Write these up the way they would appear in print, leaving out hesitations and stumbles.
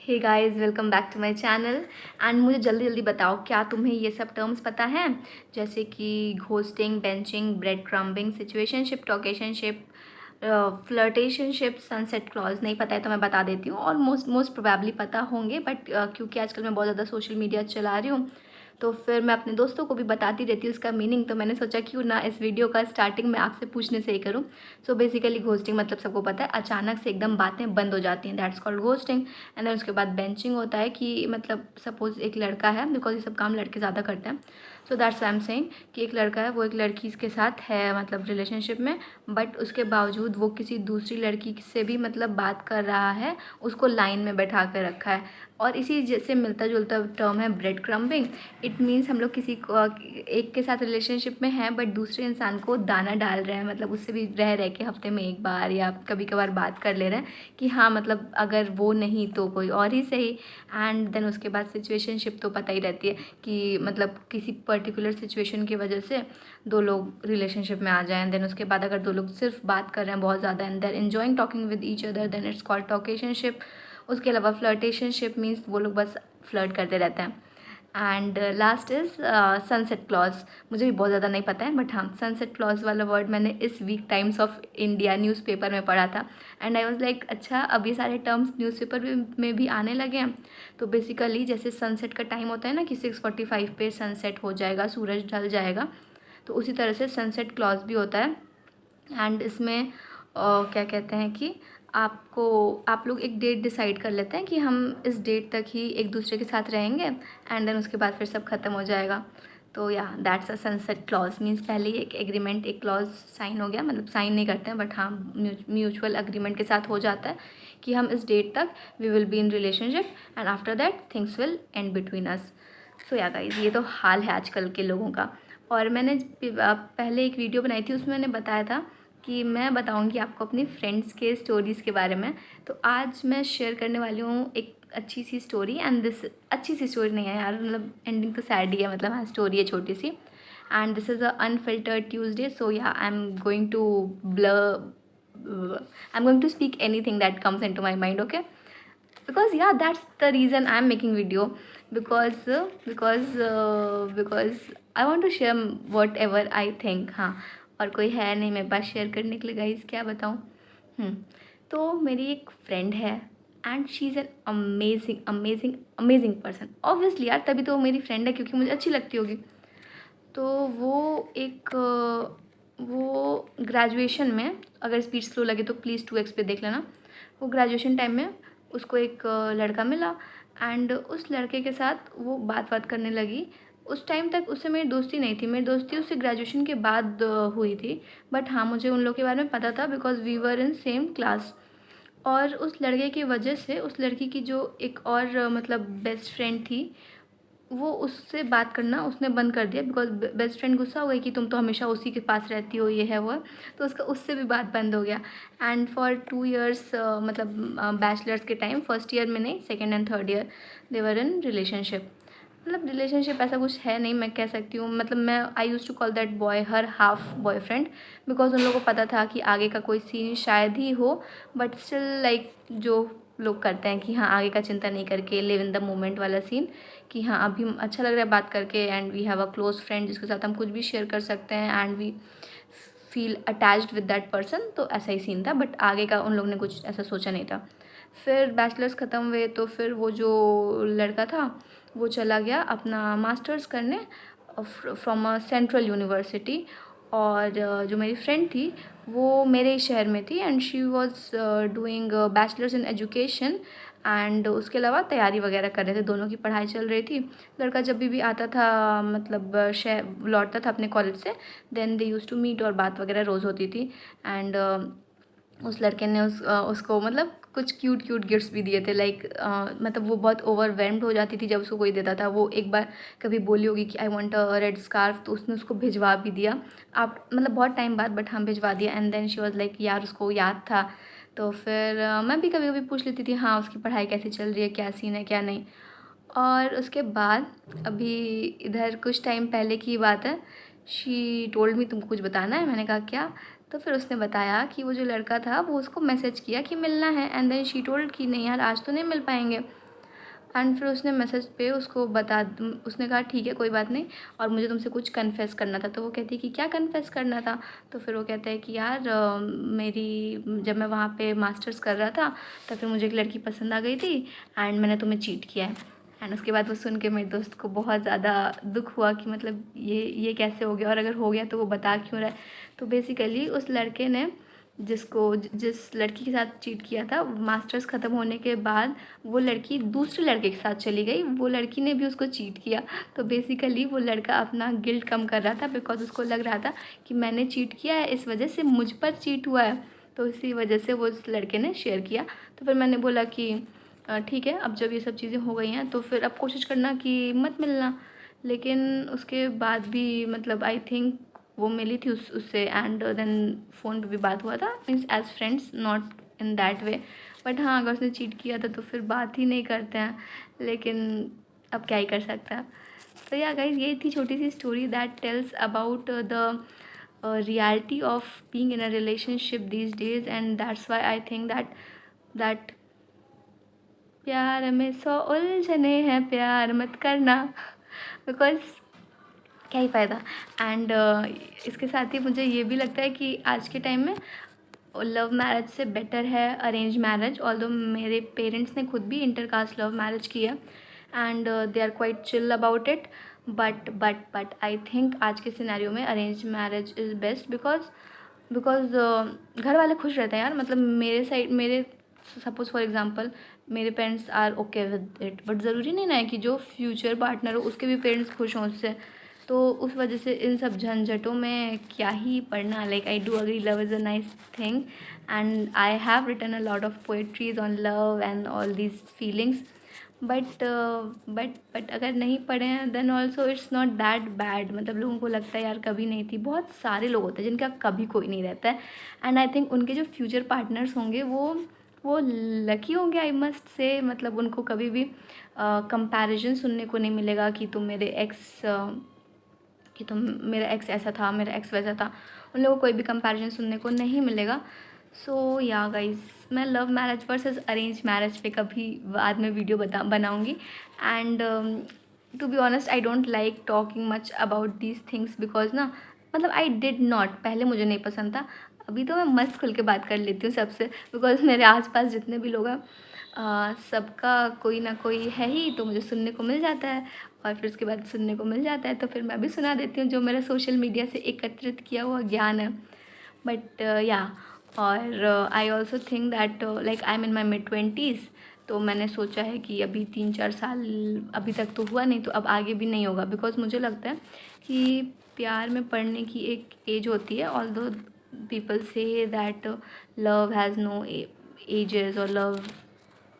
Hey guys, welcome back to my channel. And मुझे जल्दी जल्दी बताओ, क्या तुम्हें ये सब टर्म्स पता हैं? जैसे कि ghosting, benching, breadcrumbing, situationship, talkationship, flirtationship, sunset clause. नहीं पता है तो मैं बता देती हूँ। और मोस्ट मोस्ट प्रोबेबली पता होंगे, बट क्योंकि आजकल मैं बहुत ज़्यादा सोशल मीडिया चला रही हूँ, तो फिर मैं अपने दोस्तों को भी बताती रहती हूँ इसका मीनिंग। तो मैंने सोचा क्यों ना इस वीडियो का स्टार्टिंग में आपसे पूछने से ही करूँ। सो बेसिकली घोस्टिंग मतलब सबको पता है, अचानक से एकदम बातें बंद हो जाती हैं, that's called ghosting. And then उसके बाद बेंचिंग होता है कि मतलब सपोज एक लड़का है, बिकॉज ये सब काम लड़के ज़्यादा करते हैं। So that's I am saying कि एक लड़का है, वो एक लड़की के साथ है मतलब रिलेशनशिप में, बट उसके बावजूद वो किसी दूसरी लड़की से भी मतलब बात कर रहा है, उसको लाइन में बैठा कर रखा है। और इसी जैसे मिलता जुलता टर्म है ब्रेड क्रम्बिंग। इट मीन्स हम लोग किसी को एक के साथ रिलेशनशिप में हैं, बट दूसरे इंसान को दाना डाल रहे हैं, मतलब उससे भी रह रह के हफ्ते में एक बार या कभी कभार बात कर ले रहे हैं कि हाँ मतलब अगर वो नहीं तो कोई और ही सही। एंड देन उसके बाद सिचुएशनशिप तो पता ही रहती है कि मतलब किसी पर्टिकुलर सिचुएशन की वजह से दो लोग रिलेशनशिप में आ जाएं। देन उसके बाद अगर दो लोग सिर्फ बात कर रहे हैं बहुत ज़्यादा and there enjoying talking with each other, then it's called talkationship. उसके अलावा फ्लर्टेशनशिप मीन्स वो लोग बस फ्लर्ट करते रहते हैं। And last is sunset clause. मुझे भी बहुत ज़्यादा नहीं पता है, बट हाँ सनसेट क्लॉज वाला वर्ड मैंने इस week Times of India newspaper में पढ़ा था। एंड आई वाज लाइक अच्छा, अब ये सारे टर्म्स न्यूज़पेपर में भी आने लगे हैं। तो बेसिकली जैसे सनसेट का टाइम होता है ना कि 6:45 पे सनसेट हो जाएगा, सूरज ढल जाएगा, तो उसी तरह से सनसेट क्लॉज भी होता है। एंड इसमें क्या कहते हैं कि आप लोग एक डेट डिसाइड कर लेते हैं कि हम इस डेट तक ही एक दूसरे के साथ रहेंगे, एंड देन उसके बाद फिर सब ख़त्म हो जाएगा। तो या that's a sunset clause. Means पहले ही एक एग्रीमेंट, एक क्लॉज साइन हो गया, मतलब साइन नहीं करते हैं बट हाँ म्यूचुअल अग्रीमेंट के साथ हो जाता है कि हम इस डेट तक we will be in relationship and after that things will end between us. So yeah guys, ये तो हाल है आजकल के लोगों का। और मैंने पहले एक वीडियो बनाई थी, उसमें मैंने बताया था कि मैं बताऊंगी आपको अपनी फ्रेंड्स के स्टोरीज़ के बारे में। तो आज मैं शेयर करने वाली हूँ एक अच्छी सी स्टोरी। एंड दिस अच्छी सी स्टोरी नहीं है यार, मतलब एंडिंग तो सैड ही है, मतलब हाँ स्टोरी है छोटी सी। And this is a unfiltered Tuesday, so yeah I am going to blur, I am going to speak anything that comes into my mind, okay? because yeah, that's the reason I'm making video, because I want to share whatever I think। हाँ, और कोई है नहीं मेरे पास share करने के लिए guys, क्या बताऊँ। तो मेरी एक फ्रेंड है and she is an amazing amazing amazing person. Obviously यार, तभी तो वो मेरी फ्रेंड है क्योंकि मुझे अच्छी लगती होगी। तो वो ग्रेजुएशन में, अगर स्पीड स्लो लगे तो प्लीज़ 2x पे देख लेना। वो ग्रेजुएशन टाइम में उसको एक लड़का मिला एंड उस लड़के के साथ वो बात करने लगी। उस टाइम तक उससे मेरी दोस्ती नहीं थी, मेरी दोस्ती उससे ग्रेजुएशन के बाद हुई थी। बट हाँ, मुझे उन लोगों के बारे में पता था because we were in same class. और उस लड़के की वजह से उस लड़की की जो एक और मतलब बेस्ट फ्रेंड थी, वो उससे बात करना उसने बंद कर दिया बिकॉज बेस्ट फ्रेंड गुस्सा हो गई कि तुम तो हमेशा उसी के पास रहती हो, ये है वो है। तो उसका उससे भी बात बंद हो गया। एंड फॉर 2 years मतलब बैचलर्स के टाइम, फर्स्ट ईयर में नहीं, second and third year they were in relationship. मतलब रिलेशनशिप ऐसा कुछ है नहीं, मैं कह सकती हूँ, मतलब मैं I use to call that boy her half boyfriend, because उन लोगों को पता था कि आगे का कोई सीन शायद ही हो, बट स्टिल लाइक जो लोग करते हैं कि हाँ आगे का चिंता नहीं करके लिव इन द मोमेंट वाला सीन, कि हाँ अभी अच्छा लग रहा है बात करके and we have a close friend जिसके साथ हम कुछ भी शेयर कर सकते हैं and we feel attached with that person. तो ऐसा ही सीन था, बट आगे का उन लोगों ने कुछ ऐसा सोचा नहीं था। फिर बैचलर्स ख़त्म हुए तो फिर वो जो लड़का था वो चला गया अपना मास्टर्स करने फ्रॉम अ सेंट्रल यूनिवर्सिटी। और जो मेरी फ्रेंड थी वो मेरे ही शहर में थी and she was doing bachelors in education. And उसके अलावा तैयारी वगैरह कर रहे थे, दोनों की पढ़ाई चल रही थी। लड़का जब भी आता था मतलब शहर लौटता था अपने कॉलेज से, then they use to meet और बात वगैरह रोज़ होती थी। एंड उस लड़के ने उसको मतलब कुछ क्यूट क्यूट गिफ्ट्स भी दिए थे, लाइक मतलब वो बहुत ओवरवेल्म्ड हो जाती थी जब उसको कोई देता था। वो एक बार कभी बोली होगी कि I want a red scarf, तो उसने उसको भिजवा भी दिया। आप मतलब बहुत टाइम बाद, बट हम भिजवा दिया। And then she was like यार उसको याद था। तो फिर मैं भी कभी कभी पूछ लेती थी हाँ उसकी पढ़ाई कैसी चल रही है, क्या सीन है क्या नहीं। और उसके बाद अभी इधर कुछ टाइम पहले की बात है, शी टोल्ड मी तुमको कुछ बताना है। मैंने कहा क्या? तो फिर उसने बताया कि वो जो लड़का था वो उसको मैसेज किया कि मिलना है, एंड देन शी टोल्ड कि नहीं यार आज तो नहीं मिल पाएंगे। एंड फिर उसने मैसेज पे उसको उसने कहा ठीक है कोई बात नहीं, और मुझे तुमसे कुछ कन्फेस करना था। तो वो कहती है कि क्या कन्फेस करना था। तो फिर वो कहता है कि यार मेरी जब मैं वहाँ पे मास्टर्स कर रहा था तो फिर मुझे एक लड़की पसंद आ गई थी एंड मैंने तुम्हें चीट किया है। एंड उसके बाद वो सुन के मेरे दोस्त को बहुत ज़्यादा दुख हुआ कि मतलब ये कैसे हो गया, और अगर हो गया तो वो बता क्यों रहा है। तो बेसिकली उस लड़के ने जिस लड़की के साथ चीट किया था, मास्टर्स ख़त्म होने के बाद वो लड़की दूसरे लड़के के साथ चली गई, वो लड़की ने भी उसको चीट किया। तो बेसिकली वो लड़का अपना गिल्ट कम कर रहा था बिकॉज उसको लग रहा था कि मैंने चीट किया है, इस वजह से मुझ पर चीट हुआ है। तो इसी वजह से वो उस लड़के ने शेयर किया। तो फिर मैंने बोला कि ठीक है, अब जब ये सब चीज़ें हो गई हैं तो फिर अब कोशिश करना कि मत मिलना। लेकिन उसके बाद भी मतलब आई थिंक वो मिली थी उससे एंड देन फ़ोन पे भी बात हुआ था, means as friends, not in that way. But हाँ, अगर उसने चीट किया था तो फिर बात ही नहीं करते हैं, लेकिन अब क्या ही कर सकता है। तो या गाइज, ये थी छोटी सी story that tells about the reality of being in a relationship these days, and that's why I think that प्यार में 100 उलझने हैं, प्यार मत करना, बिकॉज क्या ही फ़ायदा। एंड इसके साथ ही मुझे ये भी लगता है कि आज के टाइम में लव मैरिज से बेटर है अरेंज मैरिज। ऑल्दो मेरे पेरेंट्स ने खुद भी इंटरकास्ट लव मैरिज की है and they are quite chill about it, but I think आज के सिनेरियो में arrange marriage is best because घर वाले खुश रहते हैं यार। मतलब मेरे सपोज़ फॉर एग्ज़ाम्पल मेरे parents are okay with it, but ज़रूरी नहीं ना है कि जो फ्यूचर पार्टनर हो उसके भी पेरेंट्स खुश हों उससे। तो उस वजह से इन सब झंझटों में क्या ही पढ़ना। Like I do agree love is a nice thing and I have written a lot of poetries on love and all these feelings, but अगर नहीं पढ़े हैं then also it's not that bad. मतलब लोगों को लगता है यार कभी नहीं थी, बहुत सारे लोग होते हैं जिनका कभी कोई नहीं रहता है एंड आई थिंक उनके जो फ्यूचर पार्टनर्स होंगे वो लकी होंगे, आई मस्ट से। मतलब उनको कभी भी कंपैरिजन सुनने को नहीं मिलेगा कि तुम मेरा एक्स ऐसा था, मेरा एक्स वैसा था। उन लोगों को कोई भी कंपैरिजन सुनने को नहीं मिलेगा। सो या गाइस, मैं love marriage versus arrange marriage पे कभी बाद में वीडियो बनाऊंगी। And to be honest I don't like talking much about these things because ना, मतलब आई डिड नॉट, पहले मुझे नहीं पसंद था, अभी तो मैं मस्त खुल के बात कर लेती हूँ सबसे, बिकॉज मेरे आसपास जितने भी लोग हैं सबका कोई ना कोई है ही, तो मुझे सुनने को मिल जाता है और फिर उसके बाद सुनने को मिल जाता है तो फिर मैं भी सुना देती हूँ जो मेरा सोशल मीडिया से एकत्रित किया हुआ ज्ञान है। बट या और I also think that like I am in my mid 20s, तो मैंने सोचा है कि अभी 3-4 साल अभी तक तो हुआ नहीं, तो अब आगे भी नहीं होगा। बिकॉज मुझे लगता है कि प्यार में पड़ने की एक एज होती है, although people say that love has no ages और love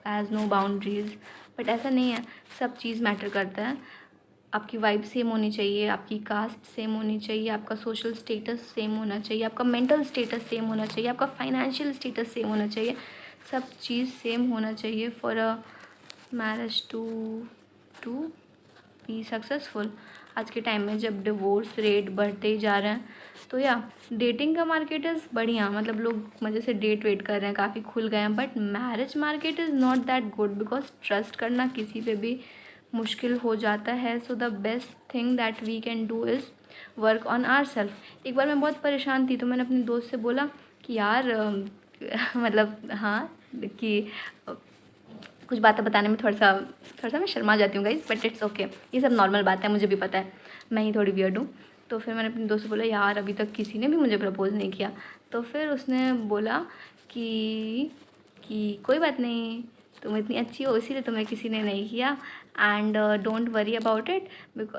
has no boundaries, but ऐसा नहीं है। सब चीज़ मैटर करता है। आपकी वाइब सेम होनी चाहिए, आपकी कास्ट सेम होनी चाहिए, आपका सोशल स्टेटस सेम होना चाहिए, आपका मेंटल स्टेटस सेम होना चाहिए, आपका फाइनेंशियल स्टेटस सेम होना चाहिए, सब चीज़ सेम होना चाहिए for a marriage to be successful. आज के टाइम में जब डिवोर्स रेट बढ़ते ही जा रहे हैं, तो या डेटिंग का मार्केट इज़ बढ़िया, मतलब लोग मज़े से डेट वेट कर रहे हैं, काफ़ी खुल गए हैं, but marriage market is not that good because trust करना किसी पे भी मुश्किल हो जाता है। So the best thing that we can do is work on our self. एक बार मैं बहुत परेशान थी तो मैंने अपने दोस्त से बोला कि यार मतलब हाँ, कि कुछ बातें बताने में थोड़ा सा मैं शर्मा जाती हूँ गाइस, बट इट्स ओके, ये सब नॉर्मल बात है, मुझे भी पता है, मैं ही थोड़ी वियर्ड हूँ। तो फिर मैंने अपने दोस्त से बोला यार अभी तक किसी ने भी मुझे प्रपोज़ नहीं किया। तो फिर उसने बोला कि कोई बात नहीं, तुम इतनी अच्छी हो इसीलिए तुम्हें किसी ने नहीं किया and don't worry about it,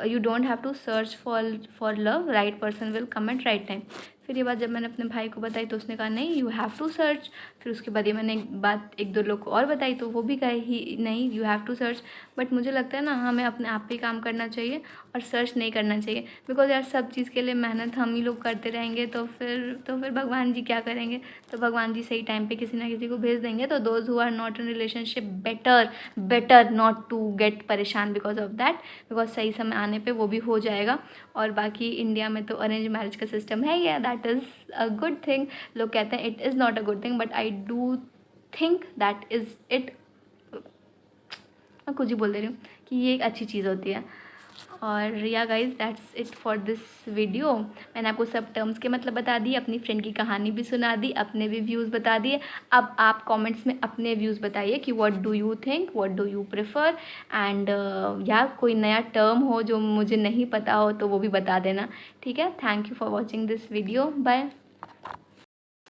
you don't have to search for love, right person will come at right time. फिर ये बात जब मैंने अपने भाई को बताई तो उसने कहा नहीं, यू हैव टू सर्च। फिर उसके बाद ये मैंने बात 1-2 लोग को और बताई तो वो भी कहे ही नहीं, you have to search. But मुझे लगता है ना, हमें अपने आप पे काम करना चाहिए और सर्च नहीं करना चाहिए, बिकॉज यार सब चीज़ के लिए मेहनत हम ही लोग करते रहेंगे तो फिर भगवान जी क्या करेंगे। तो भगवान जी सही टाइम पे किसी ना किसी को भेज देंगे। तो those who are not in relationship better not to get परेशान बिकॉज ऑफ दैट, बिकॉज सही समय आने पे वो भी हो जाएगा। और बाकी इंडिया में तो अरेंज मैरिज का सिस्टम है ही, that is a good thing. लोग कहते हैं it is not a good thing, but I do think that is it. मैं कुछ ही बोल दे रही हूँ कि ये एक अच्छी चीज़ होती है। और yeah guys that's it for this video. मैंने आपको सब टर्म्स के मतलब बता दिए, अपनी फ्रेंड की कहानी भी सुना दी, अपने भी व्यूज़ बता दिए। अब आप कमेंट्स में अपने व्यूज़ बताइए कि what do you think, what do you prefer, and या कोई नया टर्म हो जो मुझे नहीं पता हो तो वो भी बता देना। ठीक है, thank you for watching this video, bye.